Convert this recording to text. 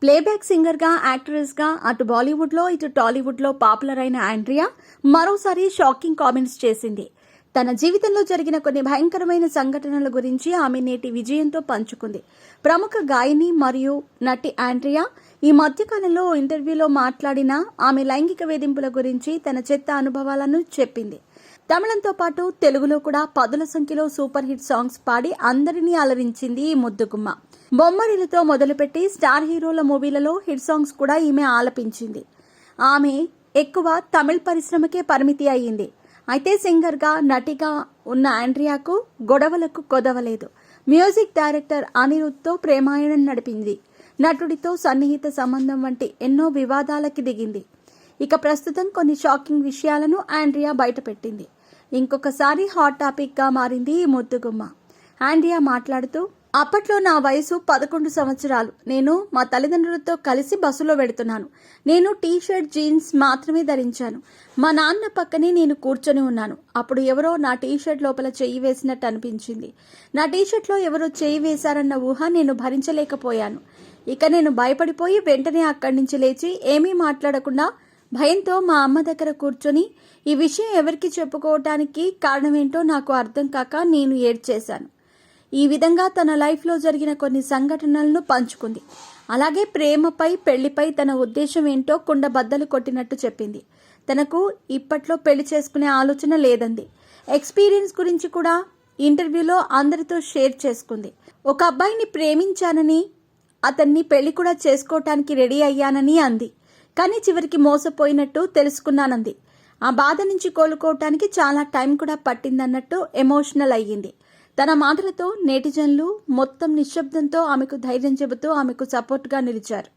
Playback సింగర్గా, యాక్ట్రెస్గా అటు బాలీవుడ్లో ఇటు టాలీవుడ్లో పాపులర్ అయిన ఆండ్రియా మరోసారి షాకింగ్ కామెంట్స్ చేసింది. తన జీవితంలో జరిగిన కొన్ని భయంకరమైన సంఘటనల గురించి ఆమె నేటి విజయంతో పంచుకుంది. ప్రముఖ గాయని మరియు నటి ఆండ్రియా ఈ మధ్యకాలంలో ఇంటర్వ్యూలో మాట్లాడిన ఆమె లైంగిక వేధింపుల గురించి తన చెత్త అనుభవాలను చెప్పింది. తమిళంతో పాటు తెలుగులో కూడా పదుల సంఖ్యలో సూపర్ హిట్ సాంగ్స్ పాడి అందరినీ అలరించింది ఈ ముద్దుగుమ్మ. బొమ్మరిలతో మొదలుపెట్టి స్టార్ హీరోల మూవీలలో హిట్ సాంగ్స్ కూడా ఈమె ఆలపించింది. ఆమె ఎక్కువ తమిళ పరిశ్రమకే పరిమితి అయ్యింది. అయితే సింగర్గా, నటిగా ఉన్న ఆండ్రియాకు గొడవలకు కొదవలేదు. Music director అనిరుద్ధ్తో ప్రేమాయణం నడిపింది. నటుడితో సన్నిహిత సంబంధం వంటి ఎన్నో వివాదాలకి దిగింది. ఇక ప్రస్తుతం కొన్ని షాకింగ్ విషయాలను ఆండ్రియా బయటపెట్టింది. ఇంకొకసారి హాట్ టాపిక్ గా మారింది ఈ ముద్దుగుమ్మ. ఆండ్రియా మాట్లాడుతూ, అప్పట్లో నా వయసు 11 సంవత్సరాలు. నేను మా తల్లిదండ్రులతో కలిసి బస్సులో వెడుతున్నాను. నేను టీషర్ట్, జీన్స్ మాత్రమే ధరించాను. మా నాన్న పక్కనే నేను కూర్చొని ఉన్నాను. అప్పుడు ఎవరో నా టీషర్ట్ లోపల చెయ్యి వేసినట్టు అనిపించింది. నా టీషర్ట్లో ఎవరో చెయ్యి వేశారన్న ఊహ నేను భరించలేకపోయాను. ఇక నేను భయపడిపోయి వెంటనే అక్కడి నుంచి లేచి ఏమీ మాట్లాడకుండా భయంతో మా అమ్మ దగ్గర కూర్చొని ఈ విషయం ఎవరికి చెప్పుకోవటానికి కారణమేంటో నాకు అర్థం కాక నేను ఏడ్చేశాను. ఈ విధంగా తన లైఫ్లో జరిగిన కొన్ని సంఘటనలను పంచుకుంది. అలాగే ప్రేమపై, పెళ్లిపై తన ఉద్దేశం ఏంటో కుండ బద్దలు కొట్టినట్టు చెప్పింది. తనకు ఇప్పట్లో పెళ్లి చేసుకునే ఆలోచన లేదంది. ఎక్స్పీరియన్స్ గురించి కూడా ఇంటర్వ్యూలో అందరితో షేర్ చేసుకుంది. ఒక అబ్బాయిని ప్రేమించానని, అతన్ని పెళ్లి కూడా చేసుకోవటానికి రెడీ అయ్యానని అంది. కానీ చివరికి మోసపోయినట్టు తెలుసుకున్నానంది. ఆ బాధ నుంచి కోలుకోవటానికి చాలా టైం కూడా పట్టిందన్నట్టు ఎమోషనల్ అయ్యింది. తన మాటలతో నెటిజన్లు మొత్తం నిశ్శబ్దంతో ఆమెకు ధైర్యం చెబుతూ ఆమెకు సపోర్ట్గా నిలిచారు.